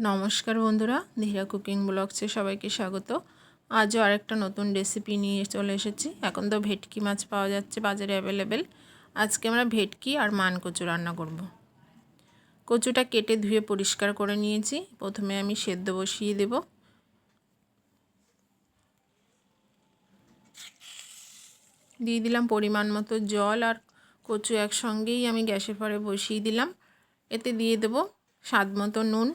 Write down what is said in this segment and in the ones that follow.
নমস্কার বন্ধুরা, ধীরা কুকিং ব্লগসে সবাইকে স্বাগত। আজও আরেকটা নতুন রেসিপি নিয়ে চলে এসেছি। এখন তো ভেটকি মাছ পাওয়া যাচ্ছে বাজারে অ্যাভেলেবেল। আজকে আমরা ভেটকি আর মান কচু রান্না করব। কচুটা কেটে ধুয়ে পরিষ্কার করে নিয়েছি। প্রথমে আমি সেদ্ধ বসিয়ে দেব। দিয়ে দিলাম পরিমাণ মতো জল, আর কচু একসঙ্গেই আমি গ্যাসের পরে বসিয়ে দিলাম। এতে দিয়ে দেব স্বাদ মতো নুন,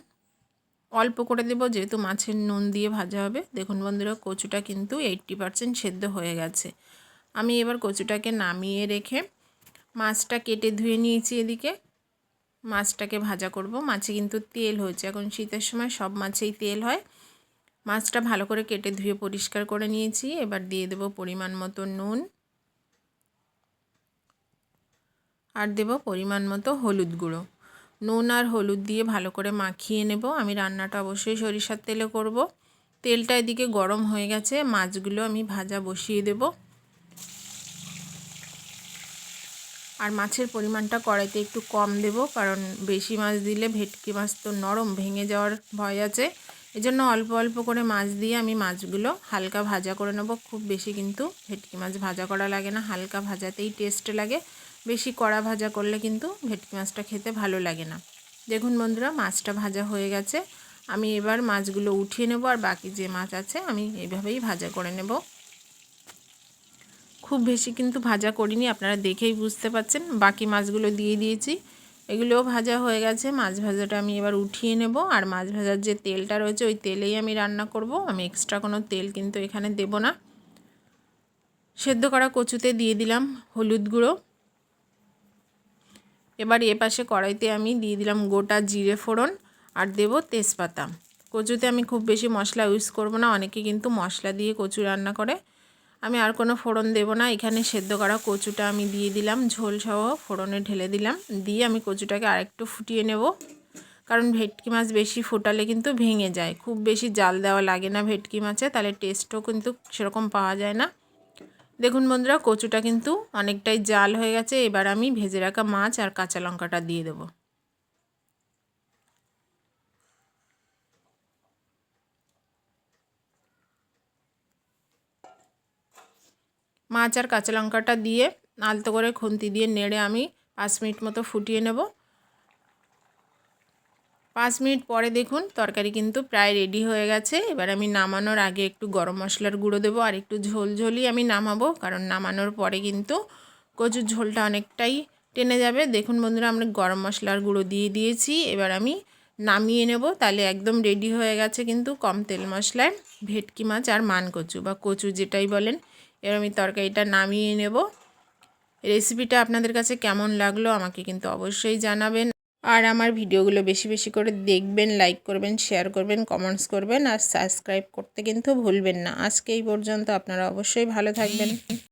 অল্প করে দেব যেহেতু মাছের নুন দিয়ে ভাজা হবে। দেখুন বন্ধুরা, কচুটা কিন্তু 80% সেদ্ধ হয়ে গেছে। আমি এবার কচুটাকে নামিয়ে রেখে মাছটা কেটে ধুয়ে নিয়েছি। এদিকে মাছটাকে ভাজা করব। মাছে কিন্তু তেল হয়েছে, এখন শীতের সময় সব মাছেই তেল হয়। মাছটা ভালো করে কেটে ধুয়ে পরিষ্কার করে নিয়েছি। এবার দিয়ে দেব পরিমাণ মতো নুন, আর দেব পরিমাণ মতো হলুদ গুঁড়ো। নুন আর হলুদ দিয়ে ভালো করে মাখিয়ে নেব। আমি রান্নাটা অবশ্যই সরিষার তেলে করব। তেলটা এদিকে গরম হয়ে গেছে, মাছগুলো আমি ভাজা বসিয়ে দেব। আর মাছের পরিমাণটা কড়াইতে একটু কম দেব, কারণ বেশি মাছ দিলে ভেটকি মাছ তো নরম, ভেঙে যাওয়ার ভয় আছে। এজন্য অল্প অল্প করে মাছ দিয়ে আমি মাছগুলো হালকা ভাজা করে নেব। খুব বেশি কিন্তু ভেটকি মাছ ভাজা করা লাগে না, হালকা ভাজাতেই টেস্ট লাগে। বেশি কড়া ভাজা করলে কিন্তু ভেটকি মাছটা খেতে ভালো লাগে না। দেখুন বন্ধুরা, মাছটা ভাজা হয়ে গেছে। আমি এবার মাছগুলো উঠিয়ে নেব, আর বাকি যে মাছ আছে আমি এইভাবেই ভাজা করে নেব। খুব বেশি কিন্তু ভাজা করিনি, আপনারা দেখেই বুঝতে পাচ্ছেন। বাকি মাছগুলো দিয়ে দিয়েছি, এগুলোও ভাজা হয়ে গেছে। মাছ ভাজাটা আমি এবার উঠিয়ে নেব। আর মাছ ভাজার যে তেলটা রয়েছে ওই তেলেই আমি রান্না করব। আমি এক্সট্রা কোনো তেল কিন্তু এখানে দেব না। সেদ্ধ করা কচুতে দিয়ে দিলাম হলুদ গুঁড়ো। এবার এপাশে কড়াইতে আমি দিয়ে দিলাম গোটা জিরে ফোড়ন, আর দেব তেজপাতা। কচুতে আমি খুব বেশি মশলা ইউজ করব না, অনেকে কিন্তু মশলা দিয়ে কচু রান্না করে। আমি আর কোনো ফোড়ন দেব না। এখানে সেদ্ধ করা কচুটা আমি দিয়ে দিলাম, ঝোল সহ ফোড়নে ঢেলে দিলাম। দিয়ে আমি কচুটাকে আরেকটু ফুটিয়ে নেব, কারণ ভেটকি মাছ বেশি ফোটালে কিন্তু ভেঙে যায়। খুব বেশি জাল দেওয়া লাগে না ভেটকি মাছে, তাহলে টেস্টও কিন্তু সেরকম পাওয়া যায় না। দেখুন বন্ধুরা, কচুটা কিন্তু অনেকটাই জাল হয়ে গেছে। এবার আমি ভেজে রাখা মাছ আর কাঁচা লঙ্কাটা দিয়ে দেব। মাছ আর কাঁচা লঙ্কাটা দিয়ে আলতো করে খুন্তি দিয়ে নেড়ে আমি 5 মিনিট মতো ফুটিয়ে নেব। 5 মিনিট পরে দেখুন তরকারি কিন্তু প্রায় রেডি হয়ে গেছে। এবার আমি নামানোর আগে একটু গরম মশলার গুঁড়ো দেবো, আর একটু ঝোল ঝোলই আমি নামাবো, কারণ নামানোর পরে কিন্তু কচুর ঝোলটা অনেকটাই টেনে যাবে। দেখুন বন্ধুরা, আমরা গরম মশলার গুঁড়ো দিয়ে দিয়েছি। এবার আমি নামিয়ে নেব। তাহলে একদম রেডি হয়ে গেছে কিন্তু কম তেল মশলায় ভেটকি মাছ আর মান কচু বা কচু যেটাই বলেন। এবার আমি তরকারিটা নামিয়ে নেব। রেসিপিটা আপনাদের কাছে কেমন লাগলো আমাকে কিন্তু অবশ্যই জানাবেন। আর আমার ভিডিওগুলো বেশি বেশি করে দেখবেন, লাইক করবেন, শেয়ার করবেন, কমেন্টস করবেন, আর সাবস্ক্রাইব করতে কিন্তু ভুলবেন না। আজকে এই পর্যন্ত, আপনারা অবশ্যই ভালো থাকবেন।